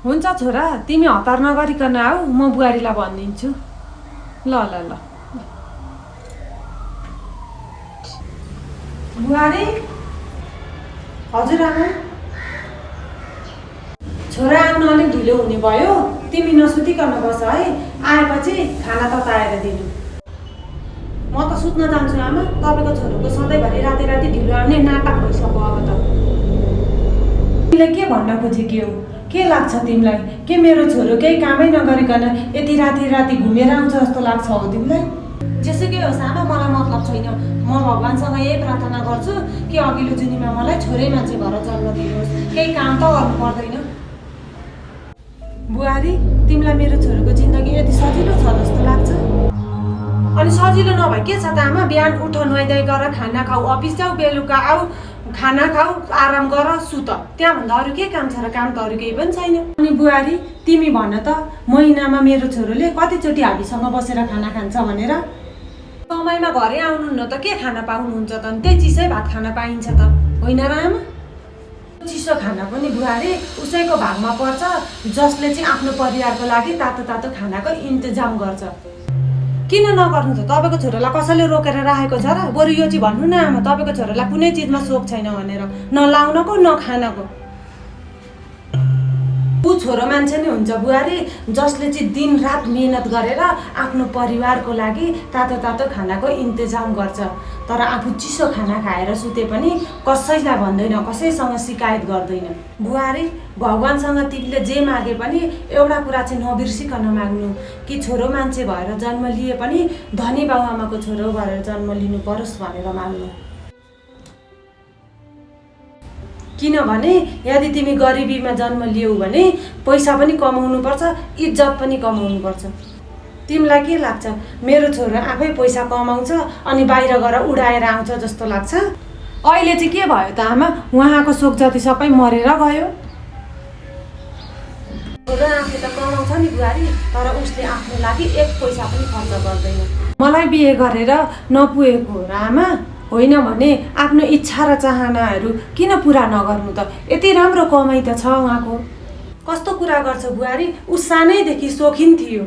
हुन्छ छोरा, तिमी हतार नगरिकन आऊ, म बुहारीलाई भनिदिन्छु। ल ल ल बुहारी। हजुर आमा। छोरा आउन अलिक ढिलो हुने भयो, तिमी नसुतिकन बस है, आएपछि खाना तताएर दिनु। म त सुत्न जान्छु आमा, तपाईँको छोरोको सधैँभरि राति राति ढिलो आउने नाटक भइसक्यो अब त। तिमीले के भन्न खोजेकी हो? के लाग्छ तिमीलाई? के मेरो छोरो केही कामै नगरिकन यति राति राति घुमेर आउँछ जस्तो लाग्छ हो तिमीलाई? जेसुकै होस् आमा, मलाई मतलब छैन। म भगवान्सँग यही प्रार्थना गर्छु कि अघिल्लो जुनीमा मलाई छोरै मान्छे भएर जन्म दिनुहोस्, केही काम त गर्नु पर्दैन। बुहारी, तिमीलाई मेरो छोरोको जिन्दगी यति सजिलो छ जस्तो लाग्छ? अनि सजिलो नभए के छ त आमा? बिहान उठ, नुहाइधुवाइ गर, खाना खाऊ, अफिस जाऊ, बेलुका आऊ, खाना खाऊ, आराम गर, सुत। त्यहाँभन्दा अरू के काम छ र? काम त अरू केही पनि छैन। अनि बुहारी, तिमी भन त, महिनामा मेरो छोरोले कतिचोटि हामीसँग बसेर खाना खान्छ भनेर? समयमा घरै आउनुहुन्न त के खाना पाउनुहुन्छ त? त्यही चिसै भात खाना पाइन्छ त, होइन र आमा? चिसो खाना पनि बुहारी उसैको भागमा पर्छ जसले चाहिँ आफ्नो परिवारको लागि तातो तातो खानाको इन्तजाम गर्छ। किन नगर्नु त? तपाईँको छोरोलाई कसैले रोकेर राखेको छ र? बरु यो चाहिँ भन्नु न आमा, तपाईँको छोरोलाई कुनै चिजमा सोख छैन भनेर, न लाउनको न खानको। ऊ छोरो मान्छे नै हुन्छ बुहारी जसले चाहिँ दिनरात मेहनत गरेर आफ्नो परिवारको लागि तातो तातो खानाको इन्तजाम गर्छ। तर आफू चिसो खाना खाएर सुते पनि कसैलाई भन्दैन, कसैसँग शिकायत गर्दैन। बुहारी, भगवान्सँग तिमीले जे मागे पनि एउटा कुरा चाहिँ नबिर्सिकन माग्नु कि छोरो मान्छे भएर जन्म लिए पनि धनी बाबुआमाको छोरो भएर जन्म लिनु परोस् भनेर माग्नु। किनभने यदि तिमी गरिबीमा जन्म लियौ भने पैसा पनि कमाउनुपर्छ, इज्जत पनि कमाउनुपर्छ। तिमीलाई के लाग्छ मेरो छोरो आफै पैसा कमाउँछ अनि बाहिर गएर उडाएर आउँछ जस्तो लाग्छ? अहिले चाहिँ के भयो त आमा? उहाँको सोख जति सबै मरेर गयो। छोरो आफै त कमाउँछ नि बुहारी, तर उसले आफ्नो लागि एक पैसा पनि खर्च गर्दैन। मलाई बिहे गरेर नपुगेको हो र आमा? होइन भने आफ्नो इच्छा र चाहनाहरू किन पुरा नगर्नु त? यति राम्रो कमाइ त छ उहाँको। कस्तो कुरा गर्छ बुहारी? ऊ सानैदेखि सोखिन थियो।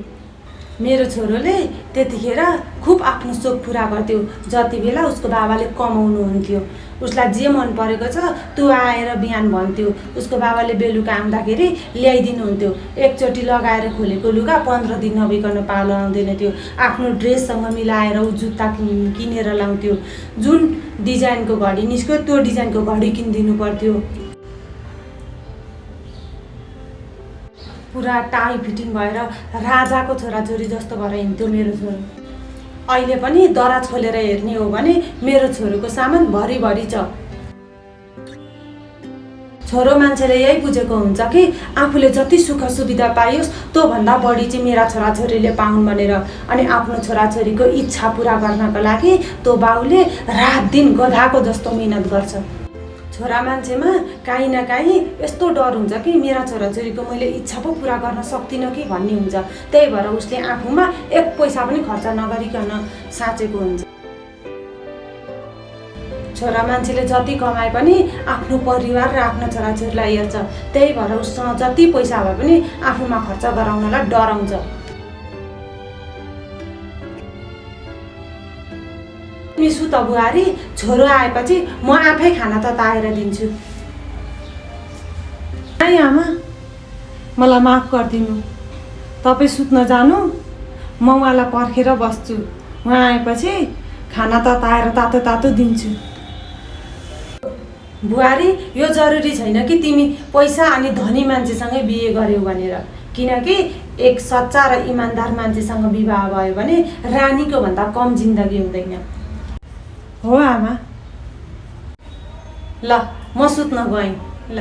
मेरो छोरोले त्यतिखेर खुब आफ्नो सोख पुरा गर्थ्यो जति बेला उसको बाबाले कमाउनुहुन्थ्यो। उसलाई जे मन परेको छ त्यो आएर बिहान भन्थ्यो। उसको बाबाले बेलुका आउँदाखेरि ल्याइदिनुहुन्थ्यो। एकचोटि लगाएर खोलेको लुगा 15 दिन नभइकन पालो आउँदैन थियो। आफ्नो ड्रेससँग मिलाएर ऊ जुत्ता किनेर लाउँथ्यो। जुन डिजाइनको घडी निस्क्यो त्यो डिजाइनको घडी किनिदिनु पर्थ्यो। पुरा टाई फिटिङ भएर राजाको छोराछोरी जस्तो भएर हिँड्थ्यो मेरो छोरो। अहिले पनि दराज खोलेर हेर्ने हो भने मेरो छोरोको सामान भरिभरि छ। छोरो मान्छेले यही बुझेको हुन्छ कि आफूले जति सुख सुविधा पाइयोस् त्योभन्दा बढी चाहिँ मेरा छोराछोरीले पाउन् भनेर। अनि आफ्नो छोराछोरीको इच्छा पुरा गर्नको लागि त्यो बाउले रात दिन गधाको जस्तो मेहनत गर्छ। छोरा मान्छेमा काहीँ न काहीँ यस्तो डर हुन्छ कि मेरा छोराछोरीको मैले इच्छा पो पुरा गर्न सक्दिनँ कि भन्ने हुन्छ। त्यही भएर उसले आफूमा एक पैसा पनि खर्च नगरिकन साँचेको हुन्छ। छोरा मान्छेले जति कमाए पनि आफ्नो परिवार र आफ्नो छोराछोरीलाई हेर्छ। त्यही भएर उसँग जति पैसा भए पनि आफूमा खर्च गराउनलाई डराउँछ। तिमी सुत बुहारी, छोरो आएपछि म आफै खाना तताएर दिन्छु। है आमा, मलाई माफ गरिदिनु। तपाईँ सुत्न जानु, म उहाँलाई पर्खेर बस्छु। उहाँ आएपछि खाना तताएर तातो तातो दिन्छु। बुहारी, यो जरुरी छैन कि तिमी पैसा अनि धनी मान्छेसँगै बिहे गर्यौ भनेर। किनकि एक सच्चा र इमान्दार मान्छेसँग विवाह भयो भने रानीको भन्दा कम जिन्दगी हुँदैन। हो आमा। ल, म सुत्न गएँ। ल।